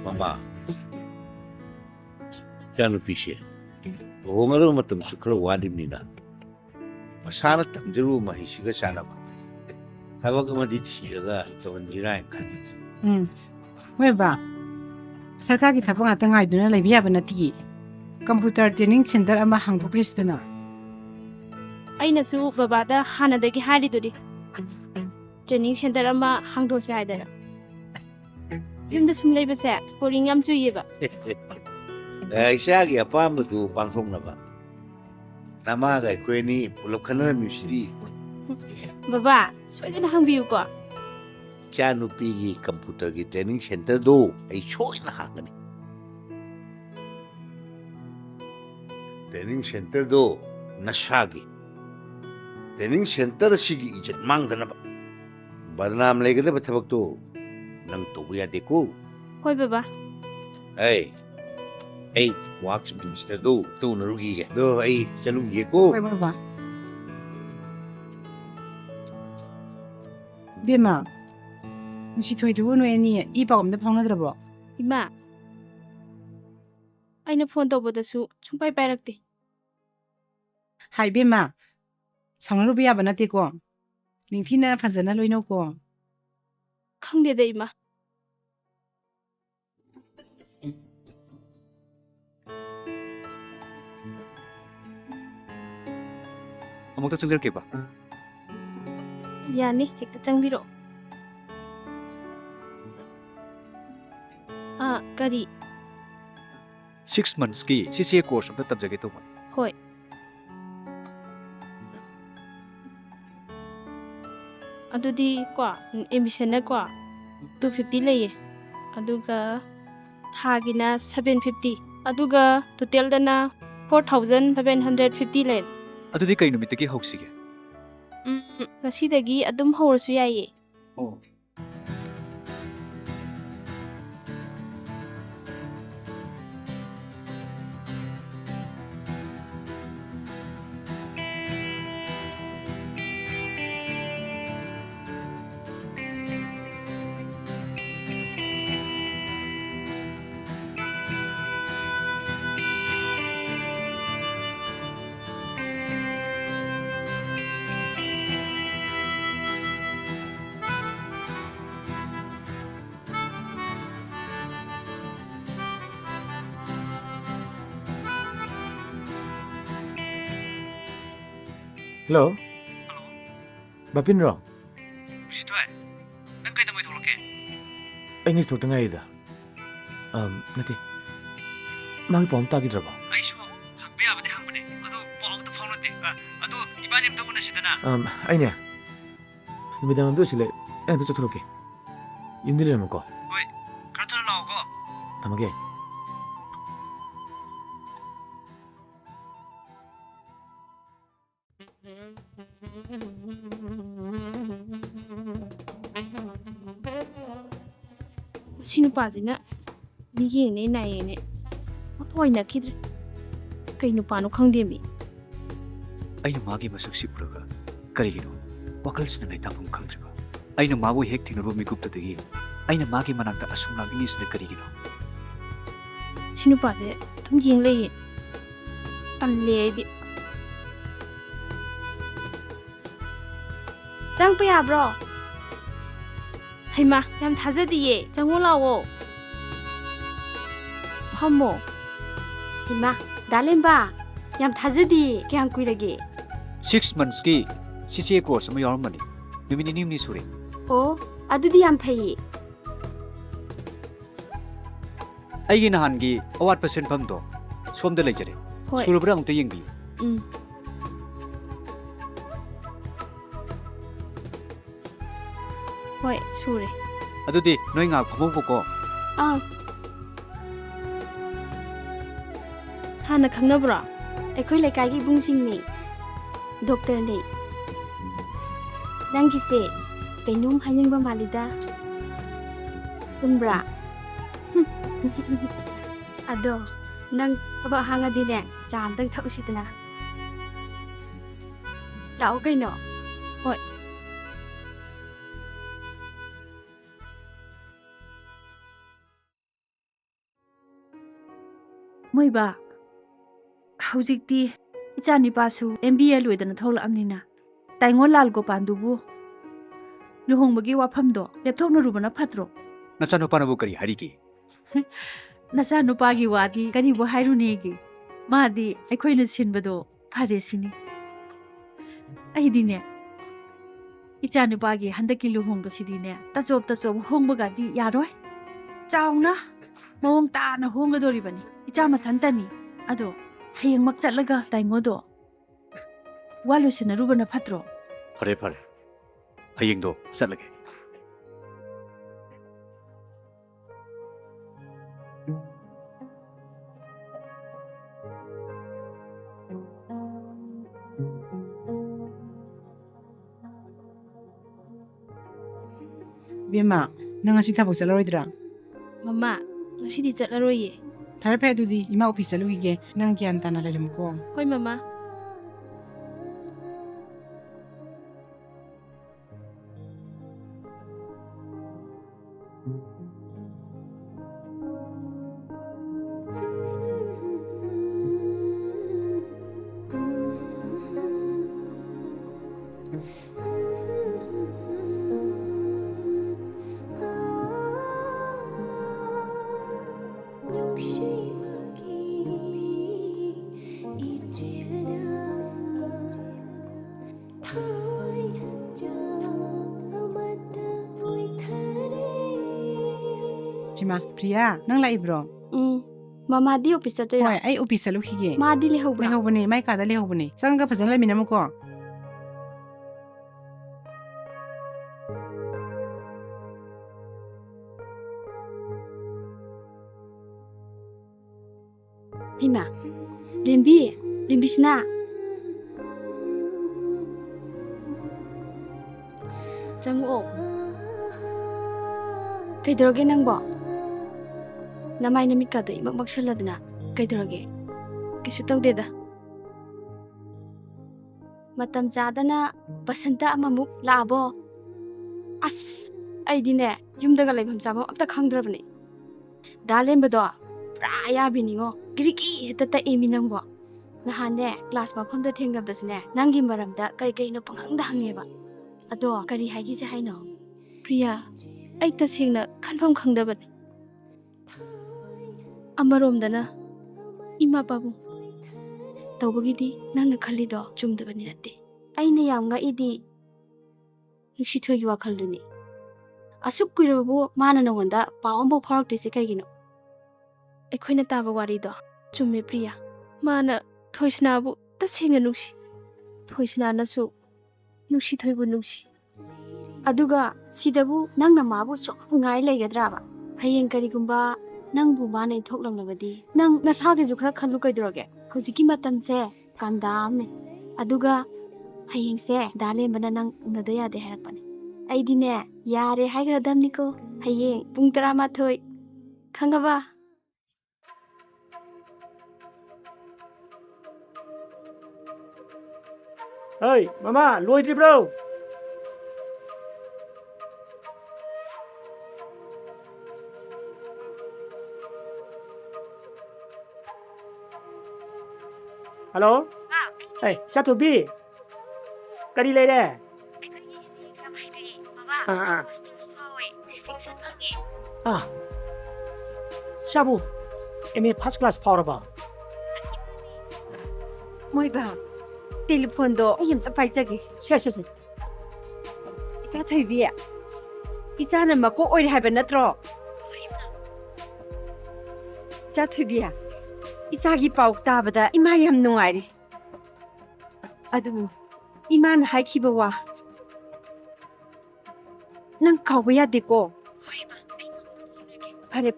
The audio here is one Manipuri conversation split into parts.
Mama, jangan pisah. Orang itu macam suka wadi mina. Masalah tak jeru mahisi ke sana. Kalau kamu di sini juga, tuan jiran kan. Weba, sarkar kita pun ada ngai dunia lebih apa nanti. Komputer training center ama hang tu please dana. Aina su babada hana dagi hari tu di. Training center ama hang tu saya ada. Yum dah semula besar, pouring am tu ye ba. Saya lagi apa tu pangsong nama. Nama saya kau ni pulau kanan musiri. Baba, soalnya dah hang biu ko. Jangan pergi komputer di training center do. Show ina hang ni. Training center do nasagi. Training center sigi ijet mang kana ba. Badnam lagi dah betul tu. Nang tu biar deku. Hoi baba. Hey, wax minister do narugi ke. Do, jalung ye ko. Weba. Bima, mesti tu itu nu ini iba om dah phang na terabo. Ima. Aina phone tu bodoh su, cumpai perak ti. Hai Bima, sangat rupiah apa nanti ko. Ninti na fazana loy no ko. Kang dia dah ima. Amok tu cengker ke ba? Ya ni, kita cang biro. Kari. 6 months ki CCA course am tab jage to ba. Hoi. Adudi kwa emission na kwa 250 leye. Aduga thagina 750. Aduga total dana 4,750 lay. Adu di kay numit ki hausi ge. Ngasi dagi adum hawar su yaye. Oh. Hello? Bapin ro? Situ ay. Nang kay damoy tolok ke. Ay ngis tu tengah ida. Nanti. Magi pom ta gidra ba? Ay so, hakbe abade hangmane. Ado pong ta phone te. Ado ibani am tawna sidana. Ay niya. Numidang am do sile. Ay tu chotro ke. Yundile mo ko. Hoy, karato lao ko. Tamage. Sino pa zina? Migi ne na ye ne. Hoi na kidre. Kay no pa no khang de mi. Ay na magi masak si puraga. Kari gino. Wakal sa nangay tapong kangdri ba. Ay na mawo hek tinuro mi gupta dagi. Ay na magi managta asum lang inis na kari gino. Sino pa ze? Tum jing le ye. Tan le di. Jang pa ya bro. Hay ma, yam thaza di ye. Jang wo lao wo. Pamo. Hima, dalimba. Yam thazadi kyang kuirage. 6 months ki CCA course am yor mani. Numini nimni sure. Oh, adudi yam phai. Ay gi nahan gi awat percent pham do. Som de lai jare. Hoi. School brang to yeng bi. Hoi, sure. Adudi noi ngak phamo ko. Hana khang na bra. Ekhoi lekai gi bungsing ni. Doctor ni. Nang gise kainum haning ba malida. Tumbra. Ado, nang ba hanga di ne jam tang thau sidna. Dau kai no. Hoi. ꯃꯣꯏꯕ ꯍꯧꯖꯤꯛꯇꯤ ꯏꯆꯥꯅꯤꯄꯥꯁꯨ MBA ꯂꯣꯏꯗꯅ ꯊꯣꯛꯂꯛꯑꯕꯅꯤꯅ ꯇꯥꯏꯉꯣ ꯂꯥꯜ ꯒꯣꯄꯥꯟꯗꯨꯕꯨ ꯂꯨꯍꯣꯡꯕꯒꯤ ꯋꯥꯐꯝꯗꯣ ꯂꯦꯞꯊꯣꯛꯅꯔꯨꯕꯅ ꯐꯠꯇ꯭ꯔꯣ? ꯅꯆꯥꯅꯨꯄꯥꯅꯕꯨ ꯀꯔꯤ ꯍꯥꯏꯔꯤꯒꯦ? ꯅꯆꯥꯅꯨꯄꯥꯒꯤ ꯋꯥꯗꯤ ꯀꯔꯤꯕꯨ ꯍꯥꯏꯔꯨꯅꯦꯒꯦ? ꯃꯥꯗꯤ ꯑꯩꯈꯣꯏꯅ ꯁꯤꯟꯕꯗꯣ ꯐꯔꯦ ꯁꯤꯅꯤ. ꯑꯩꯗꯤꯅꯦ ꯏꯆꯥꯅꯨꯄꯥꯒꯤ ꯍꯟꯗꯛꯀꯤ ꯂꯨꯍꯣꯡꯕꯁꯤꯗꯤꯅꯦ ꯇꯆꯣꯞ ꯍꯣꯡꯕꯒꯗꯤ ꯌꯥꯔꯣꯏ. ꯆꯥꯎꯅ ꯃꯑꯣꯡ ꯇꯥꯅ ꯍꯣꯡꯒꯗꯣꯔꯤꯕꯅꯤ. ꯏꯆꯥ ꯃꯊꯟꯇꯅꯤ. ꯑꯗꯣ ꯍꯌꯦꯡꯃꯛ ꯆꯠꯂꯒ ꯇꯥꯏꯉꯣꯗꯣ ꯋꯥ ꯂꯣꯏꯁꯤꯟꯅꯔꯨꯕꯅ ꯐꯠꯇ꯭ꯔꯣ? ꯐꯔꯦ ꯐꯔꯦ. ꯍꯌꯦꯡꯗꯣ ꯆꯠꯂꯒꯦ. Bima, nang ngasi thapok chalaroidra. ꯃꯃꯥ ꯉꯁꯤꯗꯤ ꯆꯠꯂꯔꯣꯏꯌꯦ. Phare phare adudi ima office chaluige nang gyan tana lelimko. ꯍꯣꯏ ꯃꯃꯥ. Hima, Priya, nang laibro. ꯃꯃꯥꯗꯤ ꯑꯣꯐꯤꯁ ꯆꯠꯇꯣꯏꯔꯣ? Hoy, ai office chalukhige. ꯃꯥꯗꯤ ꯂꯩꯍꯧꯕ꯭ꯔꯥ? Lehobane, mai kada lehobane. Sanga phajana leminamko. ꯍꯩꯃꯥ, ꯂꯦꯝꯕꯤꯁꯤꯅ ꯆꯪꯉꯛꯑꯣ. ꯀꯩꯗꯧꯔꯒꯦ ꯅꯪꯕꯣ? ꯅꯃꯥꯏ ꯅꯃꯤꯠꯀꯗꯣ ꯏꯃꯛ ꯃꯛꯁꯜꯂꯗꯅ ꯀꯩꯗꯧꯔꯒꯦ? ꯀꯩꯁꯨ ꯇꯧꯗꯦꯗ. ꯃꯇꯝ ꯆꯥꯗꯅ ꯕꯁꯟꯇ ꯑꯃꯃꯨꯛ ꯂꯥꯛꯑꯕꯣ? ꯑꯁ ꯑꯩꯗꯤꯅꯦ ꯌꯨꯝꯗꯒ ꯂꯩꯐꯝ ꯆꯥꯐꯝ ꯑꯝꯇ ꯈꯪꯗ꯭ꯔꯕꯅꯦ. ꯗꯥ ꯂꯦꯝꯕꯗꯣ ꯄꯨꯔꯥ ꯑꯌꯥꯕꯤꯅꯤꯉꯣ. ꯒꯤꯔꯤꯒꯤ ꯍꯦꯛꯇ ꯇꯛꯏꯃꯤ ꯅꯪꯕꯣ. ꯅꯍꯥꯟꯅꯦ ꯀ꯭ꯂꯥꯁ ꯃꯐꯝꯗ ꯊꯦꯡꯅꯕꯗꯁꯨꯅꯦ ꯅꯪꯒꯤ ꯃꯔꯝꯗ ꯀꯔꯤꯅꯣ ꯄꯪꯍꯪꯗ ꯍꯪꯉꯦꯕ. ꯑꯗꯣ ꯀꯔꯤ ꯍꯥꯏꯒꯤꯁꯦ ꯍꯥꯏꯅꯣ? ꯄ꯭ꯔꯤꯌꯥ, ꯑꯩ ꯇꯁꯦꯡꯅ ꯈꯟꯐꯝ ꯈꯪꯗꯕꯅꯤ. ꯑꯃꯔꯣꯝꯗꯅ ꯏꯃꯥ ꯄꯥꯕꯨꯡ ꯇꯧꯕꯒꯤꯗꯤ ꯅꯪꯅ ꯈꯜꯂꯤꯗꯣ ꯆꯨꯝꯗꯕꯅꯤ ꯅꯠꯇꯦ. ꯑꯩꯅ ꯌꯥꯝ ꯉꯛꯏꯗꯤ ꯅꯨꯡꯁꯤꯊꯣꯏꯒꯤ ꯋꯥꯈꯜꯗꯨꯅꯤ. ꯑꯁꯨꯛ ꯀꯨꯏꯔꯕꯕꯨ ꯃꯥꯅ ꯅꯉꯣꯟꯗ ꯄꯥꯎ ꯑꯃꯐꯥꯎ ꯐꯥꯎꯔꯛꯇ꯭ꯔꯤꯁꯦ ꯀꯩꯒꯤꯅꯣ? ꯑꯩꯈꯣꯏꯅ ꯇꯥꯕ ꯋꯥꯔꯤꯗꯣ ꯆꯨꯝꯃꯦ ꯄ꯭ꯔꯤꯌꯥ. ꯃꯥꯅ ꯊꯣꯏꯁꯅꯥꯕꯨ ꯇꯁꯦꯡꯅ ꯅꯨꯡꯁꯤ. ꯊꯣꯏꯁꯅꯥꯅꯁꯨ ꯅꯨꯡꯁꯤꯊꯣꯏꯕꯨ ꯅꯨꯡꯁꯤ. ꯑꯗꯨꯒ ꯁꯤꯗꯕꯨ ꯅꯪꯅ ꯃꯥꯕꯨ ꯁꯨꯝ ꯉꯥꯏ ꯂꯩꯒꯗ꯭ꯔꯥꯕ? ꯍꯌꯦꯡ ꯀꯔꯤꯒꯨꯝꯕ ꯅꯪꯕꯨ ꯃꯥꯅ ꯏꯟꯊꯣꯛꯂꯝꯂꯕꯗꯤ ꯅꯪ ꯅꯁꯥꯒꯤꯁꯨ ꯈꯔ ꯈꯜꯂꯨ ꯀꯩꯗꯧꯔꯒꯦ? ꯍꯧꯖꯤꯛꯀꯤ ꯃꯇꯝꯁꯦ ꯀꯥꯟꯗꯥ ꯑꯃꯅꯦ. ꯑꯗꯨꯒ ꯍꯌꯦꯡꯁꯦ ꯗꯥ ꯂꯦꯝꯕꯅ ꯅꯪ ꯎꯅꯗ ꯌꯥꯗꯦ ꯍꯥꯏꯔꯛꯄꯅꯦ. ꯑꯩꯗꯤꯅꯦ ꯌꯥꯔꯦ ꯍꯥꯏꯈ꯭ꯔꯗꯝꯅꯤꯀꯣ. ꯍꯌꯦꯡ ꯄꯨꯡ 11 ꯈꯪꯉꯕ? Hey, Mama, loidribro? Hello? Hey, Satubi. Kari leire? Shabu, MA first class powerba. ꯃꯣꯏꯕ ꯇꯦꯂꯤꯐꯣꯟꯗꯣ ꯑꯩ ꯑꯝꯇ ꯄꯥꯏꯖꯒꯦ. Se. ꯏꯆꯥ ꯊꯣꯏꯕꯤ, 이자는 막고 오래 하면 너트로. 이자 투비야. 이자기 빠옥다보다 이마이 함농아리. 아두 이만 하이키버와. 난 가봐야 되고. 파래.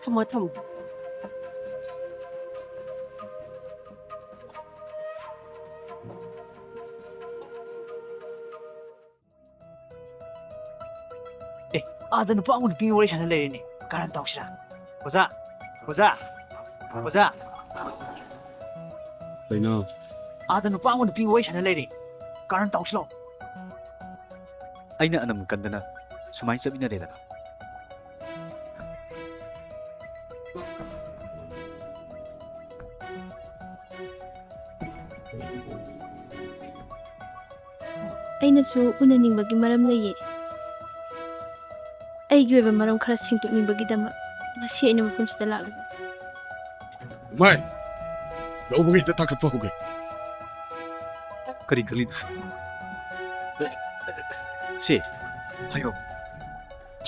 터모. 아다 누파 아무 느낌이 오래 샤넬 레이니 가란 떡시라 보자 Kaiно? 아다 누파 아무 느낌이 오래 샤넬 레이니 가란 떡시로 아이나 안am 간다나 수마이 chấp 이나 레다나 ꯑꯩꯅꯁꯨ ꯎꯅꯅꯤꯡꯕꯒꯤ ꯃꯔꯝ ꯂꯩꯌꯦ ꯑꯩꯒꯤ ꯑꯣꯏꯕ ꯃꯔꯝ ꯈꯔ ꯁꯦꯡꯗꯣꯛꯅꯤꯡꯕꯒꯤꯗꯃꯛ ꯉꯁꯤ ꯑꯩꯅ ꯃꯐꯝꯁꯤꯗ ꯂꯥꯛꯂꯤꯕ ꯃꯥꯏ ꯂꯧꯕꯒꯤꯗ ꯊꯥꯒꯠꯄ ꯍꯧꯒꯦ ꯀꯔꯤ ꯈꯜꯂꯤꯅꯣ ꯁꯤ ꯍꯥꯏꯌꯣ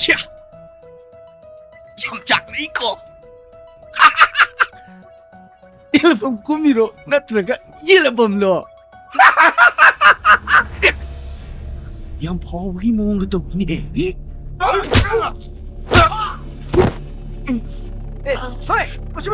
ఛ꯭ꯌꯥ ꯌꯥꯝ ꯆꯥꯛꯅꯩꯀꯣ ꯌꯦꯜꯐꯝ ꯀꯨꯝꯃꯤꯔꯣ ꯅꯠꯇ꯭ꯔꯒ ꯌꯦꯜꯐꯝꯂꯣ ꯌꯥꯝ ꯐꯥꯎꯕꯒꯤ ꯃꯑꯣꯡꯗ ꯇꯧꯕꯅꯦ ꯍꯣꯏ ꯃꯁꯤ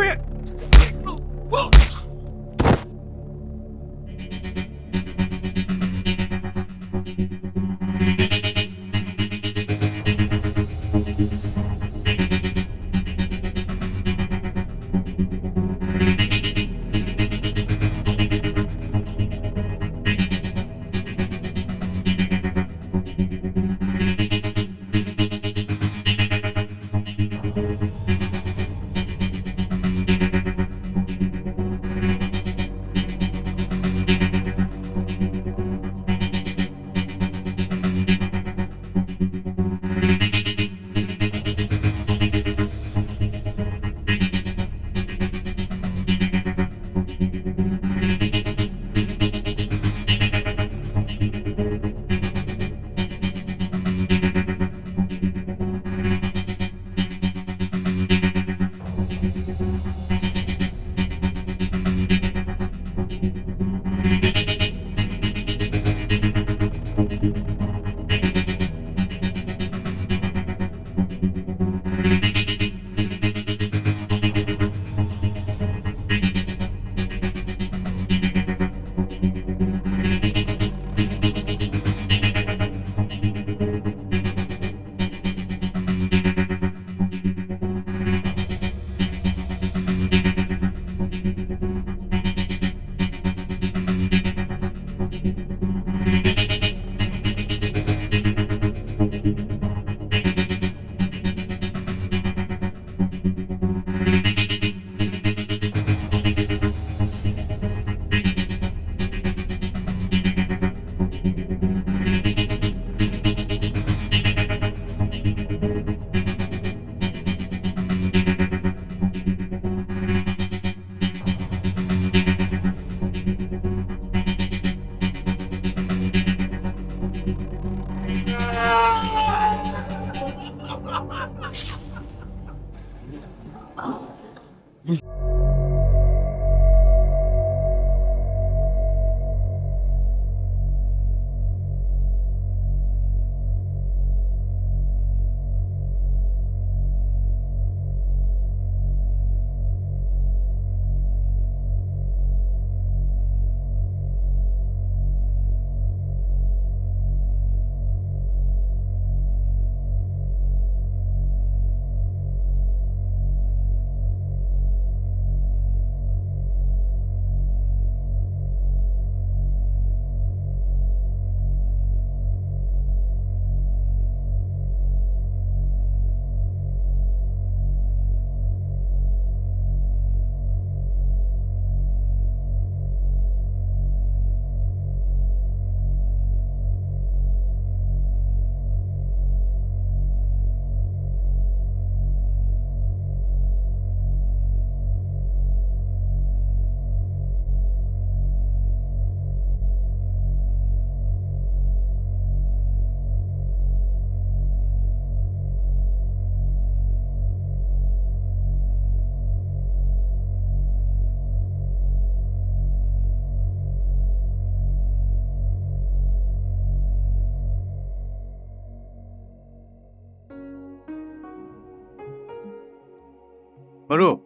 ꯃꯔꯨꯞ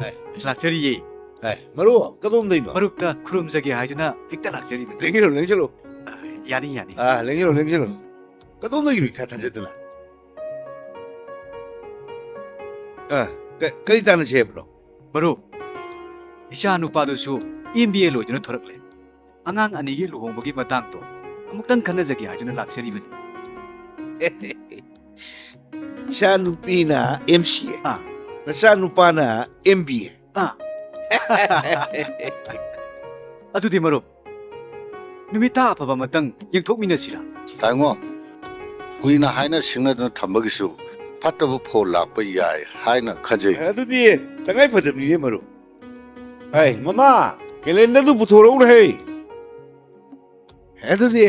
ꯑꯦ ꯂꯥꯛꯆꯔꯤꯌꯦ ꯃꯔꯨꯞ ꯀꯗꯣꯝꯗꯩꯅꯣ ꯃꯔꯨꯞꯇ ꯈꯨꯔꯨꯝꯖꯒꯦ ꯍꯥꯏꯗꯨꯅ ꯍꯦꯛꯇ ꯂꯥꯛꯆꯔꯤꯕꯅꯤ ꯂꯦꯡꯖꯜꯂꯣ ꯂꯦꯡꯖꯜꯂꯣ ꯌꯥꯅꯤ ꯌꯥꯅꯤ ꯂꯦꯡꯖꯜꯂꯣ ꯂꯦꯡꯖꯜꯂꯣ 그동안 이렇게 다녔더나. 그리 다는 제브로. 바로 이샤 누파도수 MBA 로이드는 돌아클레. 안강 아니기 루홍보기 마땅도 아무튼 간다자기 아주는 락셔리분. 샤누피나 MCA. 아. 샤누파나 MBA. 아. ꯑꯗꯨꯗꯤ ꯃꯔꯨꯞ ꯅꯨꯃꯤꯠ ꯇꯥ ꯑꯐꯕ ꯑꯃꯇꯪ ꯌꯦꯡꯊꯣꯛꯃꯤꯟꯅꯁꯤꯔꯥ? ꯇꯥꯏꯉꯣ ꯀꯨꯏꯅ ꯍꯥꯏꯅ ꯁꯤꯡꯅꯗꯅ ꯊꯝꯕꯒꯤꯁꯨ ꯐꯠꯇꯕ ꯐꯣꯜ ꯂꯥꯛꯄ ꯌꯥꯏ ꯍꯥꯏꯅ ꯈꯟꯖꯩ ꯑꯗꯨꯗꯤ ꯇꯉꯥꯏ ꯐꯗꯕꯅꯤꯅꯦ ꯃꯔꯨꯞ ꯍꯥꯏ ꯃꯃꯥ ꯀꯦꯂꯦꯟꯗꯔꯗꯨ ꯄꯨꯊꯣꯔꯛꯎꯅꯦ ꯑꯗꯨꯗꯤ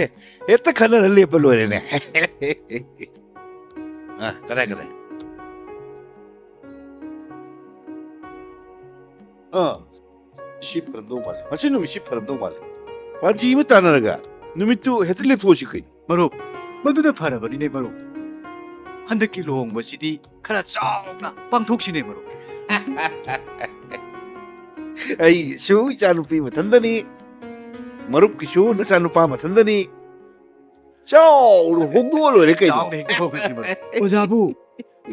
ꯍꯦꯛꯇ ꯈꯟꯅꯔ ꯂꯦꯞꯄ ꯂꯣꯏꯔꯦꯅꯦ ꯀꯗꯥꯏ ꯁꯤ ꯐꯔꯝꯗꯧ ꯃꯥꯜꯂꯦ ꯃꯁꯤ ꯅꯨꯃꯤꯠꯁꯤ ꯐꯔꯝꯗꯧ ꯃꯥꯜꯂꯦ ꯄꯥꯔꯇꯤ ꯑꯃ ꯇꯥꯟꯅꯔꯒ ꯅꯨꯃꯤꯠꯇꯨ ꯍꯦꯛꯇ ꯂꯦꯞꯊꯣꯛꯑꯁꯤ ꯀꯩꯅꯣ ꯃꯔꯨꯞ ꯃꯗꯨꯅ ꯐꯔꯕꯅꯤꯅꯦ ꯃꯔꯨꯞ ꯍꯟꯗꯛꯀꯤ ꯂꯨꯍꯣꯡꯕꯁꯤꯗꯤ ꯈꯔ ꯆꯥꯎꯅ ꯄꯥꯡꯊꯣꯛꯁꯤꯅꯦ ꯃꯔꯨꯞ ꯑꯩꯒꯤꯁꯨ ꯏꯆꯥꯅꯨꯄꯤ ꯃꯊꯟꯗꯅꯤ ꯃꯔꯨꯞꯀꯤꯁꯨ ꯅꯆꯥꯅꯨꯄꯥ ꯃꯊꯟꯗꯅꯤ ꯆꯥꯎꯅ ꯍꯣꯡꯗꯣꯛꯑ ꯂꯣꯏꯔꯦ ꯀꯩꯅꯣ ꯆꯥꯎꯅ ꯍꯦꯛꯇ ꯍꯣꯡꯉꯁꯤ ꯃꯔꯨꯞ ꯑꯣꯖꯥꯕꯨ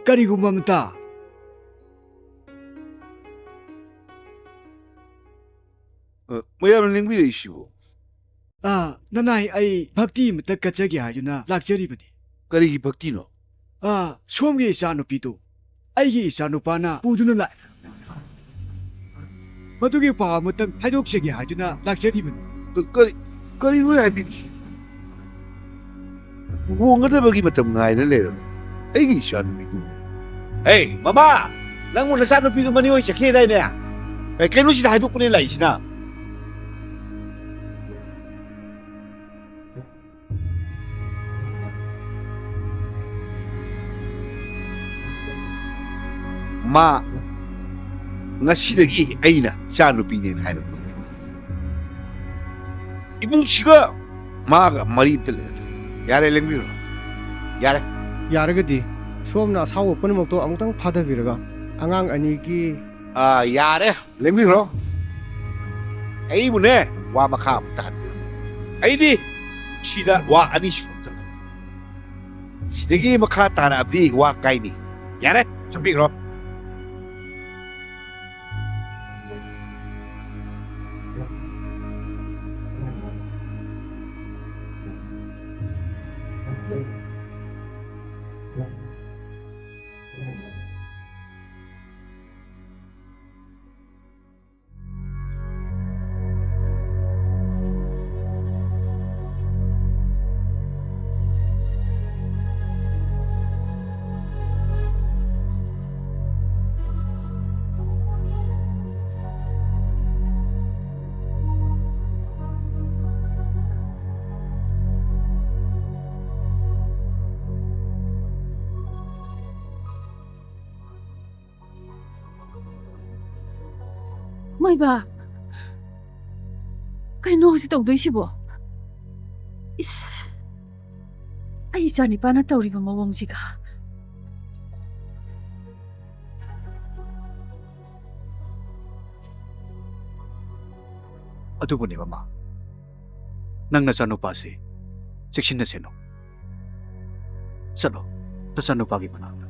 ꯀꯔꯤꯒꯨꯝꯕ ꯑꯃꯇ ꯃꯌꯥꯝꯅ ꯂꯦꯡꯕꯤꯔꯛꯏꯁꯤꯕꯨ ꯅꯅꯥꯏ ꯑꯩ ꯚꯛꯇꯤ ꯑꯃꯇ ꯀꯠꯆꯒꯦ ꯍꯥꯏꯗꯨꯅ ꯂꯥꯛꯆꯔꯤꯕꯅꯤ ꯀꯔꯤꯒꯤ ꯚꯛꯇꯤꯅꯣ ꯁꯣꯝꯒꯤ ꯏꯆꯥꯅꯨꯄꯤꯗꯨ ꯑꯩꯒꯤ ꯏꯆꯥꯅꯨꯄꯥꯅ ꯄꯨꯗꯨꯅ ꯂꯥꯛꯑꯦ ꯃꯗꯨꯒꯤ ꯄꯥꯎ ꯑꯃꯇꯪ ꯍꯥꯏꯗꯣꯛꯆꯒꯦ ꯍꯥꯏꯗꯨꯅ ꯂꯥꯛꯆꯔꯤꯕꯅꯤ ꯀꯔꯤꯅꯣ ꯍꯥꯏꯕꯤꯔꯤꯁꯤ ꯍꯣꯡꯒꯗꯕꯒꯤ ꯃꯇꯝ ꯉꯥꯏꯅ ꯂꯩꯔꯝꯃꯤ ꯑꯩꯒꯤ ꯏꯆꯥꯅꯨꯄꯤꯗꯨ ꯃꯃꯥ ꯅꯪꯕꯨ ꯅꯆꯥꯅꯨꯄꯤꯗꯨ ꯃꯅꯤ ꯍꯣꯏ ꯆꯠꯈꯤꯗꯥꯏꯅꯦ ꯀꯩꯅꯣꯁꯤꯗ ꯍꯥꯏꯗꯣꯛꯄꯅꯦ ꯂꯥꯛꯏꯁꯤꯅ ꯃꯥ ꯉꯁꯤꯗꯒꯤ ꯑꯩꯅ ꯏꯆꯥꯅꯨꯄꯤꯅꯦꯅ ꯍꯥꯏꯔꯕꯅꯤ 이뭉치가 마가 머리 들려요. 야래 랭비로. 야래. 야르게디 수업나 사고 뻔히 먹도 아무튼 받아비르가 앙앙 아니기 야래 랭비로. 에이분에 와마카 못한. 에이디 시다 와 아니 슈다. 시대기 마카 타나 abdi 와 까이니. 야래 참비로. ꯃꯣꯏꯕ ꯀꯩꯅꯣ ꯍꯧꯖꯤꯛ ꯇꯧꯗꯣꯏꯁꯤꯕꯣ ꯏꯁ ꯑꯩ ꯏꯆꯥꯅꯤꯄꯥꯅ ꯇꯧꯔꯤꯕ ꯃꯑꯣꯡꯁꯤꯒ ꯑꯗꯨꯕꯨꯅꯦ ꯃꯃꯥ ꯅꯪ ꯅꯆꯥꯅꯨꯄꯥꯁꯤ ꯆꯦꯛꯁꯤꯟꯅ ꯁꯦꯟꯅꯧ ꯆꯠꯂꯣ ꯅꯆꯥꯅꯨꯄꯥꯒꯤ ꯃꯅꯥꯛꯇ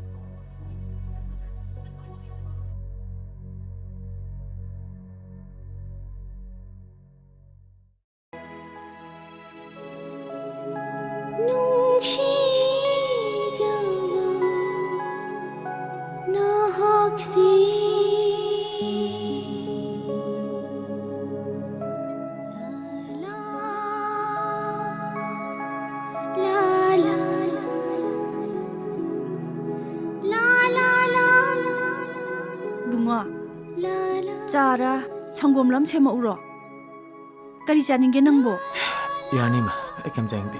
ꯆꯥꯔꯥ ꯁꯪꯒꯣꯝ ꯂꯝ ꯁꯦꯝꯃꯛꯎꯔꯣ ꯀꯔꯤ ꯆꯥꯅꯤꯡꯒꯦ ꯅꯪꯕꯣ ꯌꯥꯅꯤꯃ ꯑꯩ ꯀꯩꯝ ꯆꯥꯅꯤꯡꯗꯦ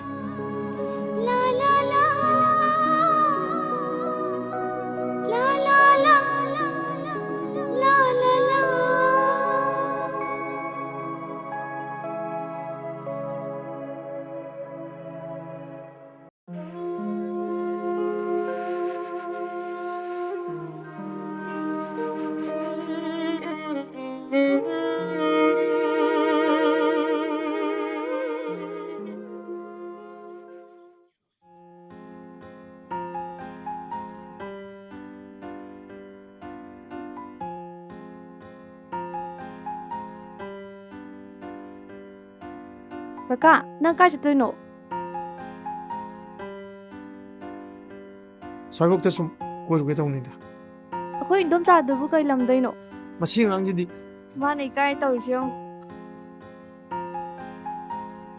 Kaka, nang kaya sa no? ꯁ꯭ꯋꯥꯏꯕꯣꯛꯇ ꯁꯨꯝ ꯀꯣꯏꯔꯨꯒꯦ ꯇꯧꯅꯤꯗ Ako indom sa adobo kay lamday no. ꯃꯁꯤ ꯑꯉꯥꯡꯁꯤꯗꯤ Mana ikay tao siyang.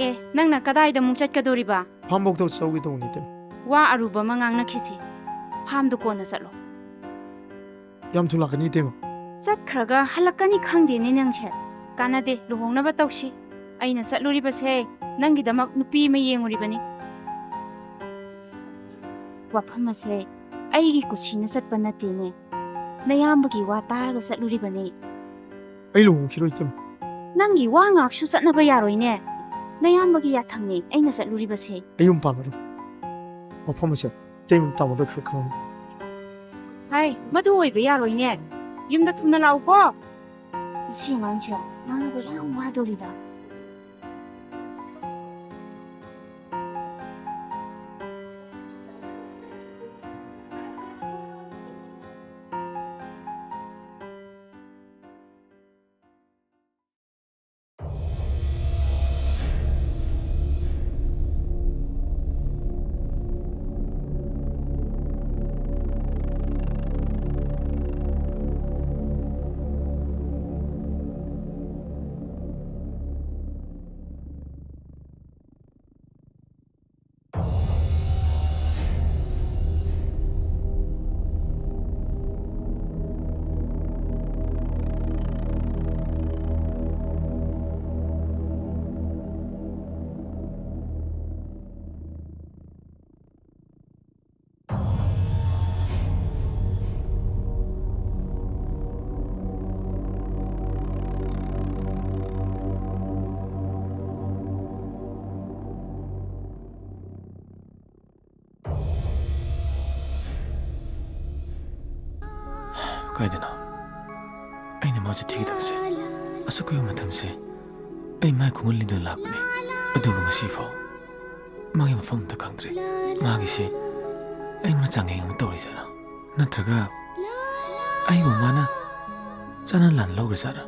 ꯑꯦ ꯅꯪꯅ ꯀꯗꯥꯏꯗ ꯑꯃꯨꯛ ꯆꯠꯀꯗꯣꯔꯤꯕ? ꯐꯥꯝꯕꯣꯛꯇ ꯆꯧꯒꯦ ꯇꯧꯕꯅꯤ ꯏꯇꯩꯃ. ꯋꯥ ꯑꯔꯨꯕ ꯑꯃ ꯉꯥꯡꯅꯈꯤꯁꯤ. ꯐꯥꯝꯗꯣ ꯀꯣꯟꯅ ꯆꯠꯂꯣ. ꯌꯥꯝ ꯊꯨꯅ ꯂꯥꯛꯀꯅꯤ ꯏꯇꯩꯃ. ꯆꯠꯈ꯭ꯔꯒ ꯍꯜꯂꯛꯀꯅꯤ ꯈꯪꯗꯦꯅꯦ ꯅꯪꯁꯦ. ꯀꯥꯟꯅꯗꯦ, ꯂꯨꯍꯣꯡꯅꯕ ꯇꯧꯁꯤ. ꯑꯩꯅ ꯆꯠꯂꯨꯔꯤꯕꯁꯦ ꯅꯪꯒꯤꯗꯃꯛ ꯅꯨꯄꯤ ꯑꯃ ꯌꯦꯡꯉꯨꯔꯤꯕꯅꯤ. ꯋꯥꯐꯝ ꯑꯁꯦ ꯑꯩꯒꯤ ꯀꯨꯁꯤꯅ ꯆꯠꯄ ꯅꯠꯇꯦꯅꯦ. ꯅꯌꯥꯝꯕꯒꯤ ꯋꯥ ꯇꯥꯔꯒ ꯆꯠꯂꯨꯔꯤꯕꯅꯤ. ꯑꯩ ꯂꯨꯍꯣꯡꯈꯤꯔꯣꯏ ꯏꯇꯩꯃ. ꯅꯪꯒꯤ ꯋꯥ ꯉꯥꯛꯁꯨ ꯆꯠꯅꯕ ꯌꯥꯔꯣꯏꯅꯦ. ꯅꯌꯥꯝꯕꯒꯤ ꯌꯥꯊꯪꯅꯤ ꯑꯩꯅ ꯆꯠꯂꯨꯔꯤꯕꯁꯦ. ꯑꯩ ꯌꯨꯝ ꯄꯥꯟꯂꯔꯣꯏ. ꯋꯥꯐꯝ ꯑꯁꯦ ꯏꯇꯩꯃ ꯇꯥꯃꯣꯗ ꯈꯔ ꯈꯪꯍꯟꯅꯤ. ꯍꯥꯏ, ꯃꯗꯨ ꯑꯣꯏꯕ ꯌꯥꯔꯣꯏꯅꯦ. ꯌꯨꯝꯗ ꯊꯨꯅ ꯂꯥꯛꯎꯀꯣ. ꯃꯁꯤ ꯑꯉꯥꯡꯁꯦ ꯉꯥꯡꯅꯕ ꯌꯥꯝ ꯋꯥꯗꯣꯔꯤꯗ. ꯀꯥꯏꯗꯅꯣ ꯑꯩꯅ ꯃꯥꯁꯦ ꯊꯤꯒꯗꯕꯁꯦ? ꯑꯁꯨꯛ ꯀꯨꯏꯕ ꯃꯇꯝꯁꯦ ꯑꯩ ꯃꯥꯏ ꯈꯨꯡꯒꯨꯜ ꯂꯤꯗꯨꯅ ꯂꯥꯛꯄꯅꯤ. ꯑꯗꯨꯕꯨ ꯉꯁꯤꯐꯥꯎ ꯃꯥꯒꯤ ꯃꯐꯝ ꯑꯝꯇ ꯈꯪꯗ꯭ꯔꯦ. ꯃꯥꯒꯤꯁꯦ ꯑꯩꯉꯣꯟꯗ ꯆꯥꯡꯌꯦꯡ ꯑꯃ ꯇꯧꯔꯤꯖꯥꯔꯥ? ꯅꯠꯇ꯭ꯔꯒ ꯑꯩꯕꯨ ꯃꯥꯅ ꯆꯥꯅ ꯂꯥꯟ ꯂꯧꯈ꯭ꯔꯖꯥꯔꯥ?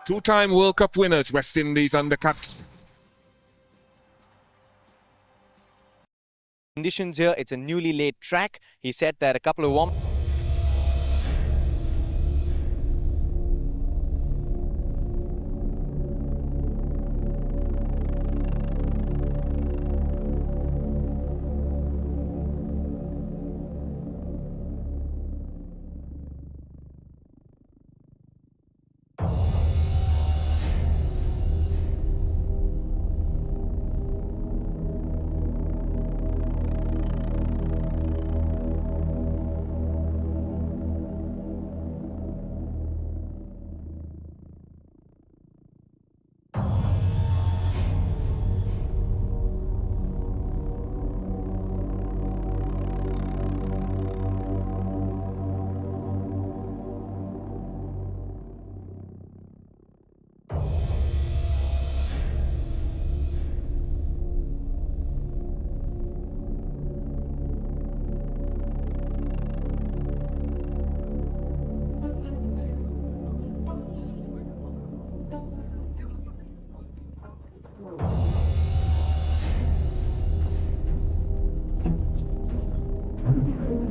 Two-time World Cup winners, West Indies undercut. Conditions here, it's a newly laid track. He said that a couple of warm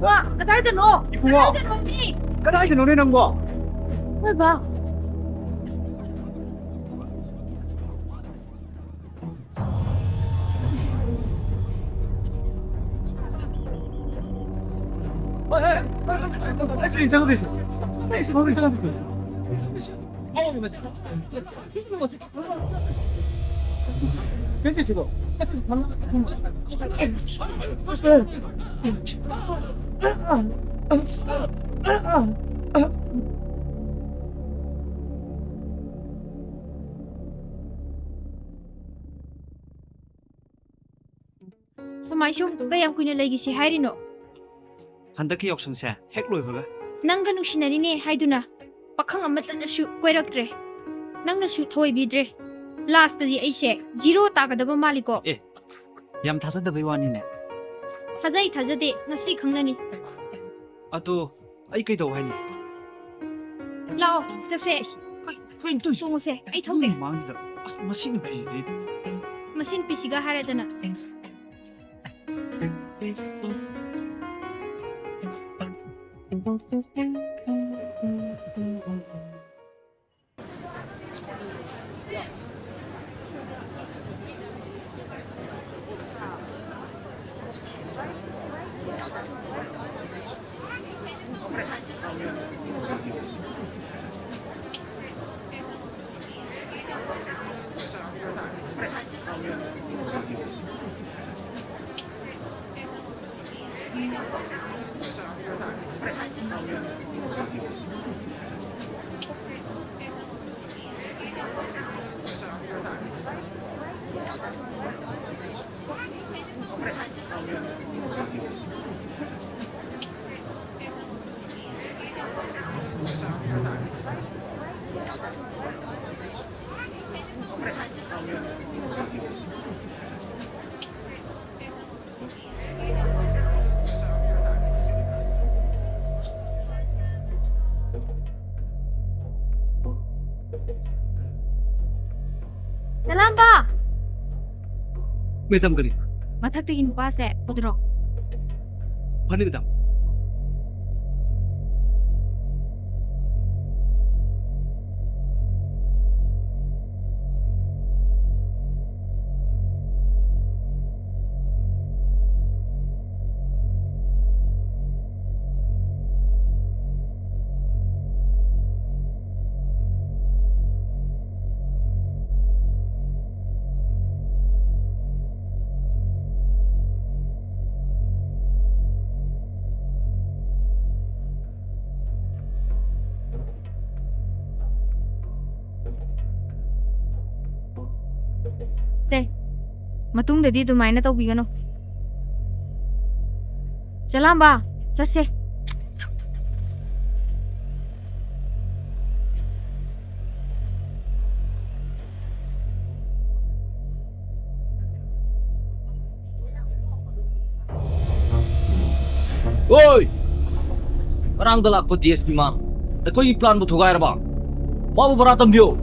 와, 그다이드노. 이구와. 그다이드노니. 그다이드 노래는 거. 왜 봐? ꯁꯨꯃꯥꯏꯁꯨꯝ ꯀꯌꯥꯝ ꯀꯨꯏꯅ ꯂꯩꯒꯤꯁꯤ ꯍꯥꯏꯔꯤꯅꯣ? ꯍꯟꯗꯛꯀꯤ ꯌꯥꯎꯁꯪꯁꯦ ꯍꯦꯛ ꯂꯣꯏꯕꯒ ꯅꯪꯒ ꯅꯨꯡꯁꯤꯅꯔꯤꯅꯦ ꯍꯥꯏꯗꯨꯅ ꯄꯥꯈꯪ ꯑꯃꯠꯇꯅꯁꯨ ꯀꯣꯏꯔꯛꯇ꯭ꯔꯦ. ꯅꯪꯅꯁꯨ ꯊꯣꯏꯕꯤꯗ꯭ꯔꯦ. ꯂꯥꯁꯇꯗꯤ ꯑꯩꯁꯦ ꯖꯤꯔꯣ ꯇꯥꯒꯗꯕ ꯃꯥꯜꯂꯤꯀꯣ? ꯌꯥꯝ ꯊꯥꯖꯗꯕꯩ ꯋꯥꯅꯤꯅꯦ. ꯊꯥꯖꯩ ꯊꯥꯖꯗꯦ ꯉꯁꯤ ꯈꯪꯅꯅꯤ. ꯑꯗꯣ ꯑꯩ ꯀꯩꯗꯧ ꯍꯥꯏꯅꯤ? ꯂꯥꯛꯑꯣ ꯆꯠꯁꯦ. ꯀꯩꯅꯣ ꯇꯧꯏꯁꯦ? ꯆꯣꯡꯉꯨꯁꯦ ꯑꯩ ꯊꯧꯒꯦ. ꯃꯥꯡꯁꯤꯗ ꯑꯁ ꯃꯁꯤ ꯅꯨꯄꯤꯁꯤꯗꯤ. ꯃꯁꯤ ꯅꯨꯄꯤꯁꯤꯒ ꯍꯥꯏꯔꯗꯅ. Salamba! Madam gani. Mathagtagi nupase, pudro. Pani madam. Se, matungdadi adumaina tawbigano. Salamba, chase. Oi! Parang dalak po DSP ma. Ako yung plan mo thugay ba? Babu baratam biyo.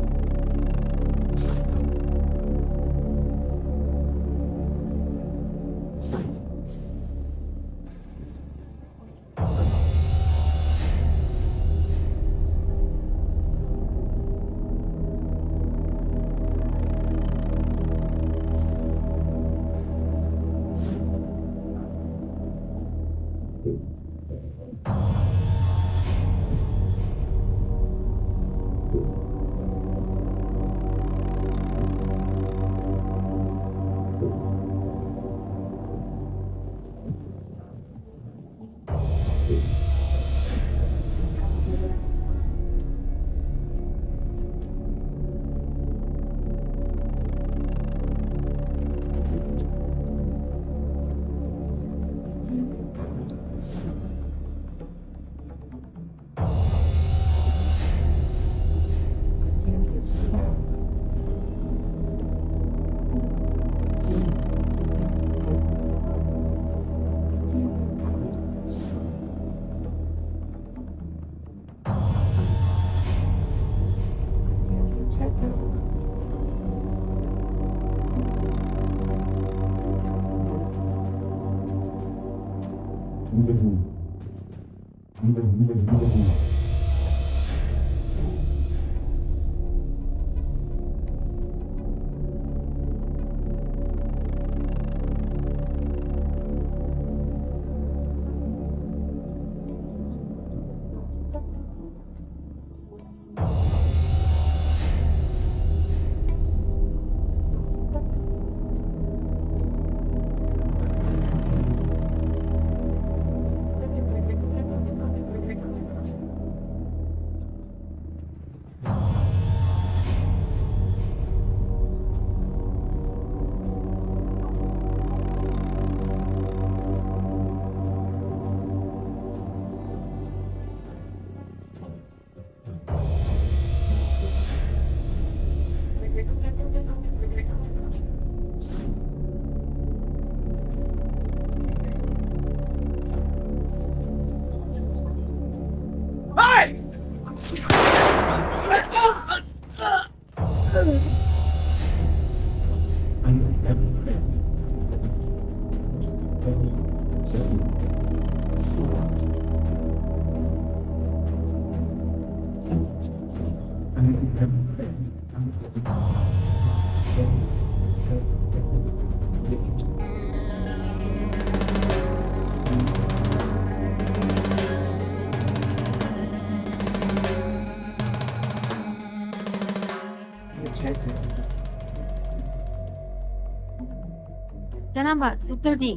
ꯆꯅꯥꯝꯕ ꯗꯣꯛꯇꯔꯗꯤ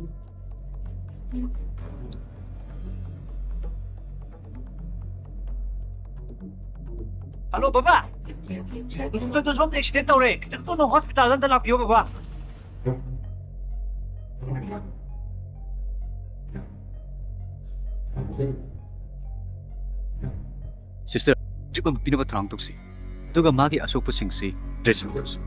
Hello, Baba. Tôi giúp accident tàu này. Tôi nó hospital dân ta làm yếu Baba. Sister, trip ang pinabatrang to si. Duga magi asok po sing si dressing rooms.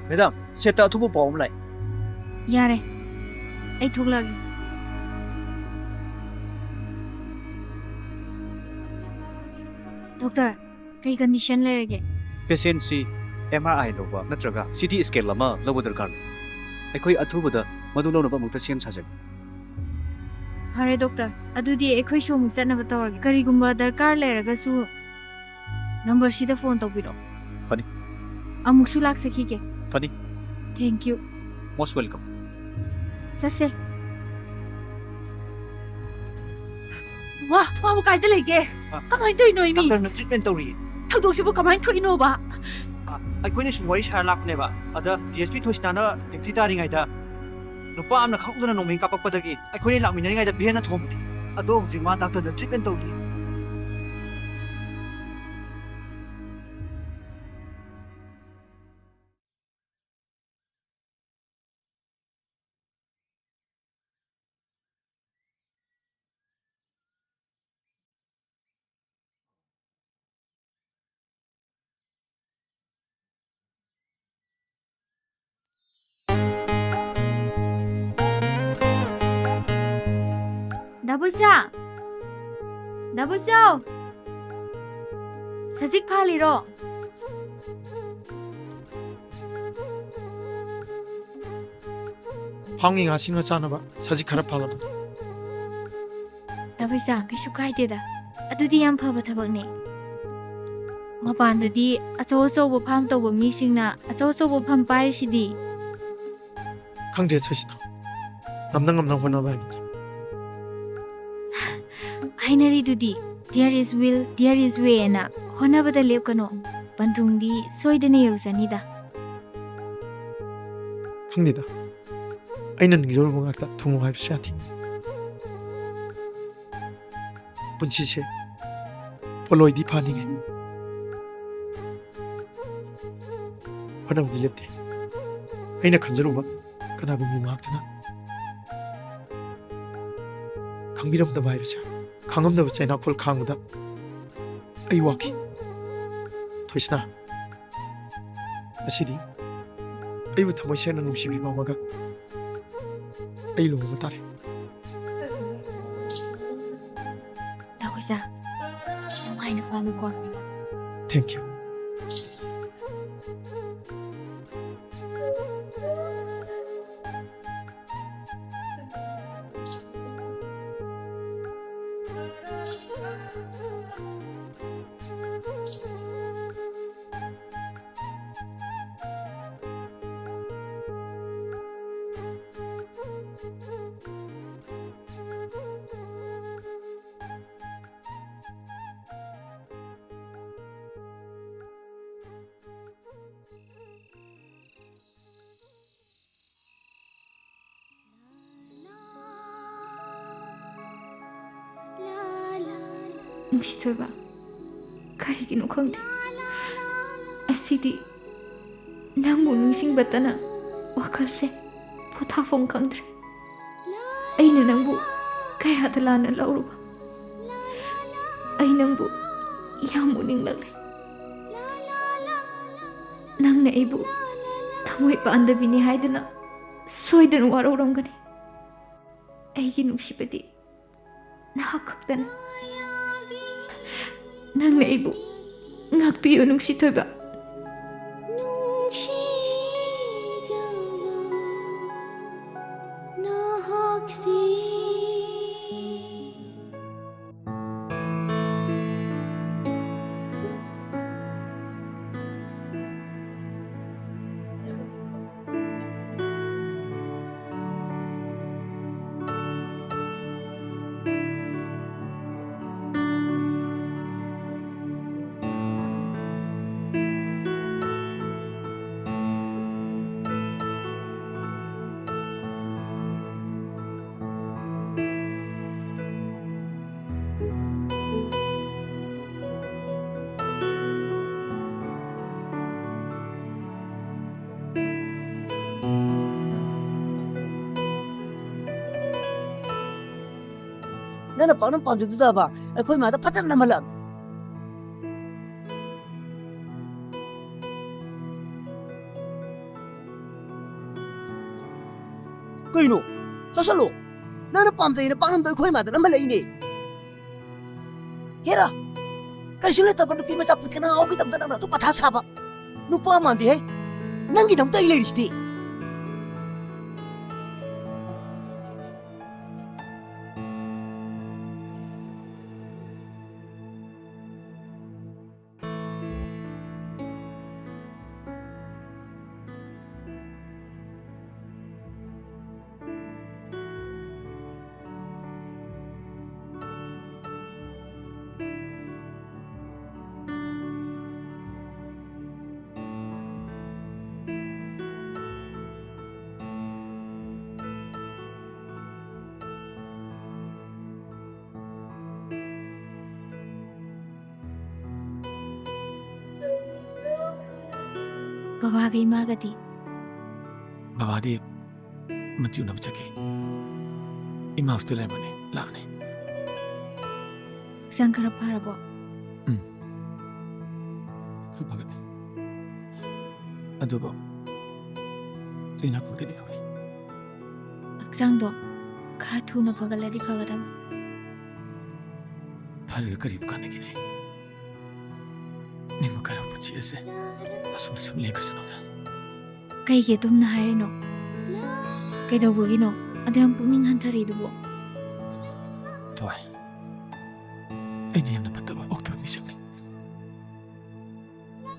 Madam, set up to bomb lại. ꯌꯥꯔꯦ ꯑꯩ ꯊꯣꯛꯂꯛꯑꯒꯦ ꯗꯣꯛꯇꯔ ꯀꯩ ꯀꯟꯗꯤꯁꯟ ꯂꯩꯔꯒꯦ Patient si MRI loba natraga CT scan lama lobo darkar. Ekoi athubada madu lawna mukta sem sajag. ꯐꯔꯦ ꯗꯣꯛꯇꯔ ꯑꯗꯨꯗꯤ ꯑꯩꯈꯣꯏꯁꯨ ꯑꯃꯨꯛ ꯆꯠꯅꯕ ꯇꯧꯔꯒꯦ ꯀꯔꯤꯒꯨꯝꯕ ꯗꯔꯀꯥꯔ ꯂꯩꯔꯒꯁꯨ ꯅꯝꯕꯔꯁꯤꯗ ꯐꯣꯟ ꯇꯧꯕꯤꯔꯛꯑꯣ Funny. ꯑꯃꯨꯛꯁꯨ ꯂꯥꯛꯆꯈꯤꯒꯦ Funny. Thank you Most welcome. ꯆꯠꯁꯦ 와, 마부 가이드 레게. 가만히 또 이노 이미. Doctor treatment tàu ri. 당독시부 가만히 또 이노 봐. ꯑꯩꯈꯣꯏꯅ ꯁꯨꯝ ꯋꯥꯔꯤ ꯁꯥꯔ ꯂꯥꯛꯄꯅꯦꯕ ꯑꯗ DSP ꯊꯣꯏꯁꯅꯥꯅ ꯗ꯭ꯌꯨꯇꯤ ꯇꯥꯔꯤꯉꯩꯗ ꯅꯨꯄꯥ ꯑꯃꯅ ꯈꯪꯗꯅ ꯅꯣꯡꯃꯩ ꯀꯥꯞꯄꯛꯄꯗꯒꯤ ꯑꯩꯈꯣꯏꯅ ꯂꯥꯛꯃꯤꯟꯅꯔꯤꯉꯩꯗ ꯚꯦꯟꯅ ꯊꯣꯝꯕꯅꯤ ꯑꯗꯣ ꯍꯧꯖꯤꯛ ꯃꯥ ꯗꯥꯛꯇꯔꯅ ꯇ꯭ꯔꯤꯠꯃꯦꯟ ꯇꯧꯔꯤ 나부사! 나부사! 사직 팔리러! 방잉 하시는 자나봐 사직 하나 팔아봐 나부사, 그쇼 가이데다. 아두디 양 파바 타박네. 마반두디 아초소보 팜 또보 미싱나 아초소보 팜 파리시디. 강제 처신아 남당감당 혼나봐야겠다 하이너리두디 there is will, there is way 나 혼나바다 lep거노. 반퉁디 소이드네 요사니다. 강리다 아이는 능조를 몽학다 두모하입 샤티 분치세 폴로이디 파닝에 혼나보디 lep대 아이나 간절로봐 그나고 몽학드나 강비럼다 바이브샤 강음다 버차이나 폴 강우다 아이 와키 토시나 아시디 아이부 타모시아나 농심이 마마가 아이 로마 따래 나부사, 정말 너무 고마워. 땡큐 ꯅꯨꯡꯁꯤꯊꯣꯏꯕ ꯀꯔꯤꯒꯤꯅꯣ ꯈꯪꯗꯦ ꯑꯁꯤꯗꯤ ꯅꯪꯕꯨ ꯅꯤꯡꯁꯤꯡꯕꯇꯅ ꯋꯥꯈꯜꯁꯦ ꯄꯣꯊꯥꯐꯝ ꯈꯪꯗ꯭ꯔꯦ ꯑꯩꯅ ꯅꯪꯕꯨ ꯀꯌꯥꯗ ꯂꯥꯟꯅ ꯂꯧꯔꯨꯕ ꯑꯩ ꯅꯪꯕꯨ ꯌꯥꯝ ꯎꯅꯤꯡꯂꯛꯂꯦ ꯅꯪꯅ ꯑꯩꯕꯨ ꯊꯃꯣꯏ ꯄꯥꯟꯗꯕꯤꯅꯤ ꯍꯥꯏꯗꯨꯅ ꯁꯣꯏꯗꯅ ꯋꯥꯔꯧꯔꯝꯒꯅꯤ ꯑꯩꯒꯤ ꯅꯨꯡꯁꯤꯕꯗꯤ ꯅꯍꯥꯛ ꯈꯛꯇꯅꯤ ꯅꯪꯅ ꯑꯩꯕꯨ ꯉꯥꯛꯄꯤꯌꯨ ꯅꯨꯡꯁꯤꯊꯣꯏꯕ nana pa nam pam ju da ba akhoi ma da phajan na malam kaino sasalo nana pam tai na panam da khoi ma da na malai ne hera kaisule ta ba nupi ma chap kana au ki tam da na tu patha sa ba nupa ma de hai nangi dam tai le risti Babaga imagadi. Babadi matiu nam chake. Ima hostel mane laane. Sankara parabo. Rupagani. Adobo. Sina kudi ni hawi. Aksang do karatu na pagaladi pagadam. Phaga kari bukane gine. Nimu kara puchi ase. Asum sum le kasano da. Kai ge tum na haire no. Kai do bugi no. Adam puning hantari dubo. Toy. Ini yang dapat tahu waktu misalnya.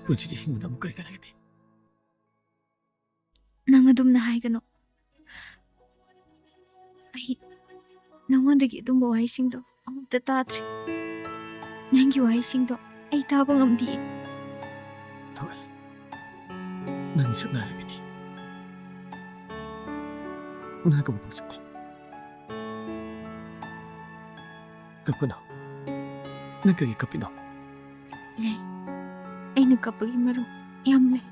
Puji di hingga mu kari kana gine. Nang adum na hai kano. Ai nangondagi adum bo hai sing do. Amta tatri. Nangi wai sing do. Ai tabang amdi. Toy. Nani sana gini. Nana kamu pagsakti. Kapano. Nagkagi kapino. Lay. Ay nagkapagi maru. Yam lay.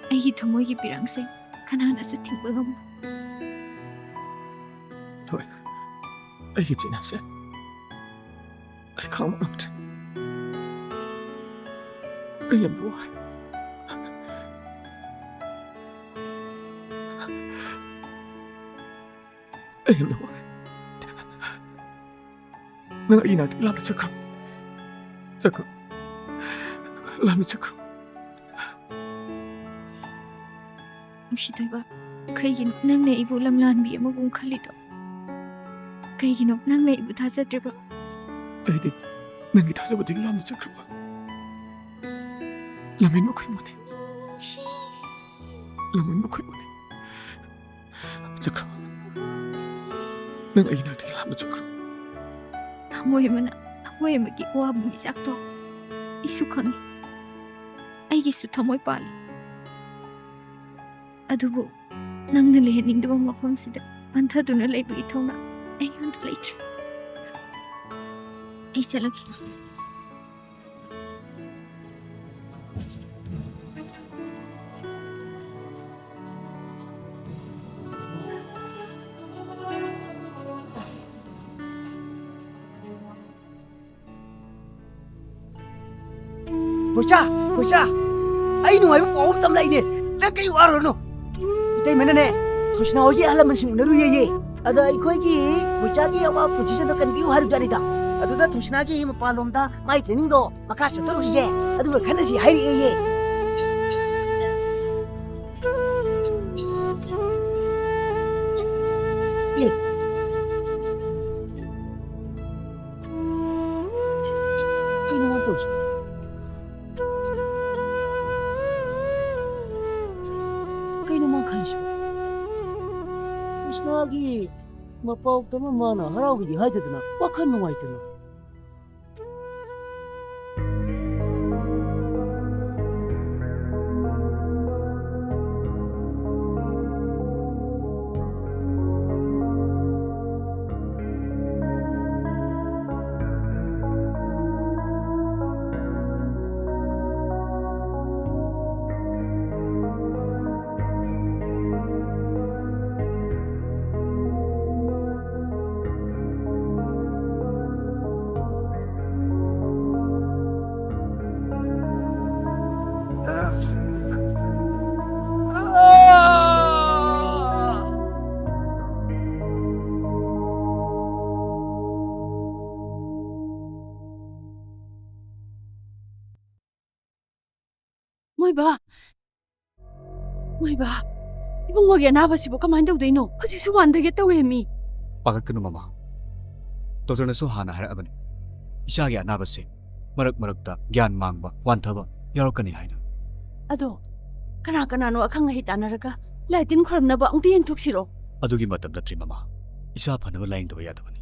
Ay hitamoy gipirang say. Kanana sa timbagam. Toy. Ay hitinase. Ay kamu amtre. Ay ang buhay. Ay ang buhay. Nangain natin lamit sa kam. Sa kam. Lamit sa kam. Mushitoy ba? Kaygino nang naibu lamlan biya magong kalito. Kaygino nang naibu tasadri ba? Ay di. Nang itasabating lamit sa kam. Lamin mo ko'y muna. Lamin mo ko'y muna. Sakra. Nang ay natin lamit sakra. Tamoy mo na. Tamoy mag-iwa mo isakto. Isukang. Ay gisu tamoy pali. Adubo. Nang nalihaning dabang makom sida. Panta doon na laibu itaw na. Ay yun na later. Ay isa lagi. Pusha, ay nung ay mo tam lai ne, nagay waro no. Itay manane, Krishna oji alam sing naru ye. Ada ikoi ki pusha ki ama position to kan biu haru jani ta. Adu da Krishna ki mapalom da mai training do makasha taru ye. Adu ba khana si hairi ye. Ye. Kini mo to. Krishnaagi mapau tama mana haraugi di haidadana wakan nuwaitana. ꯃꯣꯏꯕ ꯏꯕꯨꯡꯉꯣꯒꯤ ꯑꯅꯥꯕꯁꯤꯕꯨ ꯀꯃꯥꯏꯅ ꯇꯧꯗꯣꯏꯅꯣ ꯍꯧꯖꯤꯛꯁꯨ ꯋꯥꯟꯗꯒꯦ ꯇꯧꯋꯦ ꯃꯤ ꯄꯥꯈꯠꯀꯅꯨ ꯃꯃꯥ ꯗꯣꯛꯇꯔꯅꯁꯨ ꯍꯥꯟꯅ ꯍꯥꯏꯔꯛꯑꯕꯅꯤ ꯏꯆꯥꯒꯤ ꯑꯅꯥꯕꯁꯦ ꯃꯔꯛ ꯃꯔꯛꯇ ꯒ꯭ꯌꯥꯟ ꯃꯥꯡꯕ ꯋꯥꯟꯊꯕ ꯌꯥꯎꯔꯛꯀꯅꯤ ꯍꯥꯏꯅ ꯑꯗꯣ ꯀꯅꯥ ꯀꯅꯥꯅꯣ ꯑꯈꯪ ꯑꯍꯩ ꯇꯥꯟꯅꯔꯒ ꯂꯥꯏ ꯇꯤꯟ ꯈꯣꯏꯔꯝꯅꯕ ꯑꯃꯨꯛꯇ ꯌꯦꯡꯊꯣꯛꯁꯤꯔꯣ ꯑꯗꯨꯒꯤ ꯃꯇꯝ ꯅꯠꯇ꯭ꯔꯤ ꯃꯃꯥ ꯏꯆꯥ ꯐꯅꯕ ꯂꯥꯌꯦꯡꯗꯕ ꯌꯥꯗꯕꯅꯤ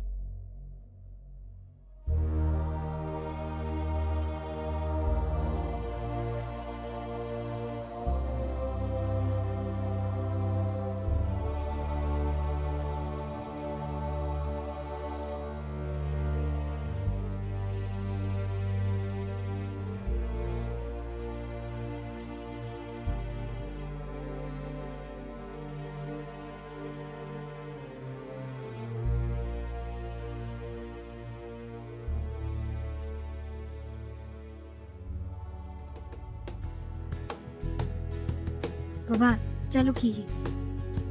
बाबा चलो खीगे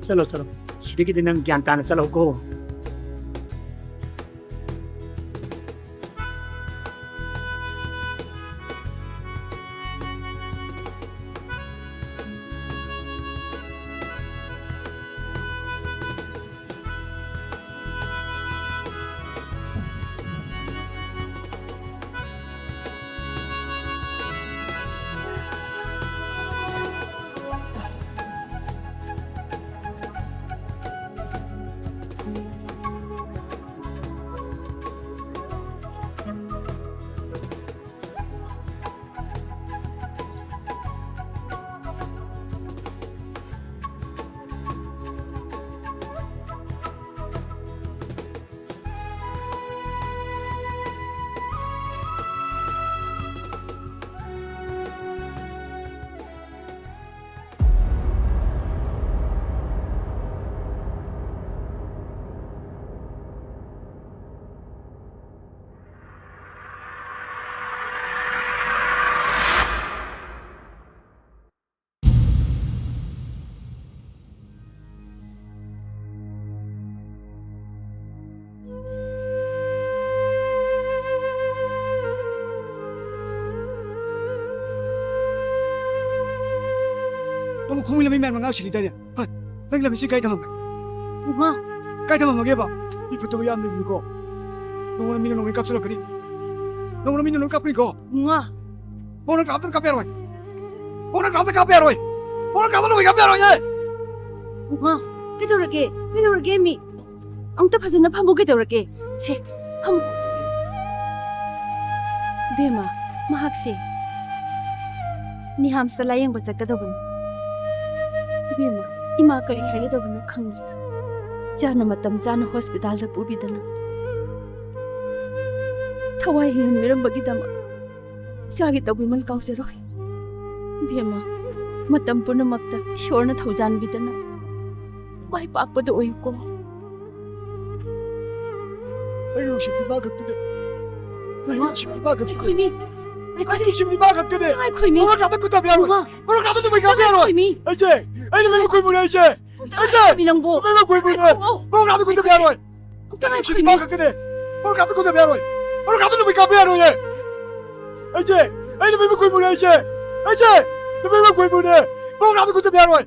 चलो चलो सिद्धि नंग ज्ञान ताना चलो गो 너무 고민을 맨날 망가시리다냐. 랭라 미치 가이 담아. 뭐? 가이 담아 먹여 봐. 이부터 왜 안 믿고. 너는 미는 놈이 값을 그리. 너는 미는 놈 값이고. 뭐? 오늘 값은 값이야. 오늘 값은 값이야. 오늘 값은 왜 값이야? 뭐? 그대로게 미. 아무튼 파전나 파보게 되게. 세. 한 베마 마학세. 니 함스터 라이응 버작가더군. बेमा इमा करी हागे दबनो खंग जाना मतम जाना हॉस्पिटल दा पुबिदना थवाई हिन मिरम बगी दम सागे तबि मन काउसेरो बेमा मतम पुन मक्ता ईश्वरना थौजान बिदना माई पाकपद ओयुको 아유 싶지 마 그때 아유 싶지 마 그때 코이미 아유 싶지 마 그때 아이 코이미 오늘 가다 그때 미안 오늘 가다 좀 미안 코이미 이제 아니 왜 고이무래 이제 미랑보 왜 고이무래 오늘 가다 그때 미안 오늘 싶지 마 그때 오늘 가다 그때 미안 오늘 가다 좀 미안 이제 아니 왜 고이무래 이제 왜 고이무래 오늘 가다 그때 미안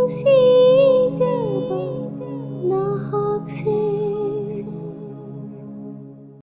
See